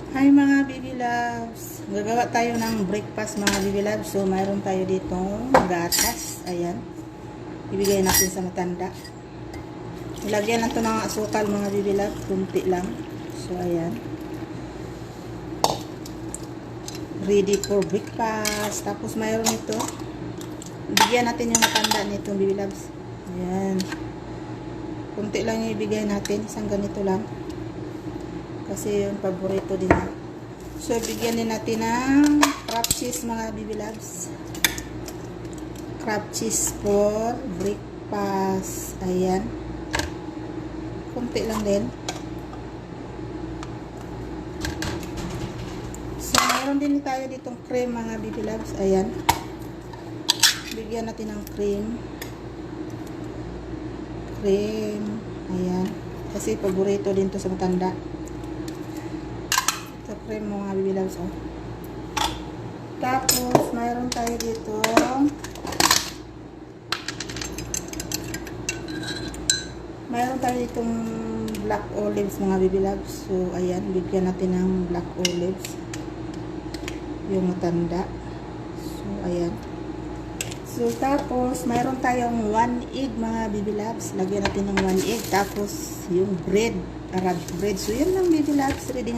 Hi mga baby loves. Gagawa tayo ng breakfast mga baby loves. So mayroon tayo ditong gatas. Ayan. Ibigay natin sa matanda. Ilagyan natin ng asukal mga baby loves. Kunti lang. So ayan. Ready for breakfast. Tapos mayroon ito. Ibigyan natin yung matanda nitong baby loves. Ayan. Kunti lang yung ibigay natin. Isang ganito lang. Kasi yung paborito din. So, bigyan din natin ng crab cheese mga baby loves. Crab cheese for breakfast. Ayan. Kunti lang din. So, mayroon din tayo ditong cream mga baby loves. Ayan. Bigyan natin ng cream. Cream. Ayan. Kasi paborito din to sa matanda. Cream mga baby loves, oh. Tapos mayroon tayo dito ditong black olives mga baby loves. So ayan, bigyan natin ng black olives yung matanda. So ayan. So tapos mayroon tayong 1 egg mga baby loves. Lagyan natin ng 1 egg. Tapos yung bread, Arab bread. So yun lang baby loves, ready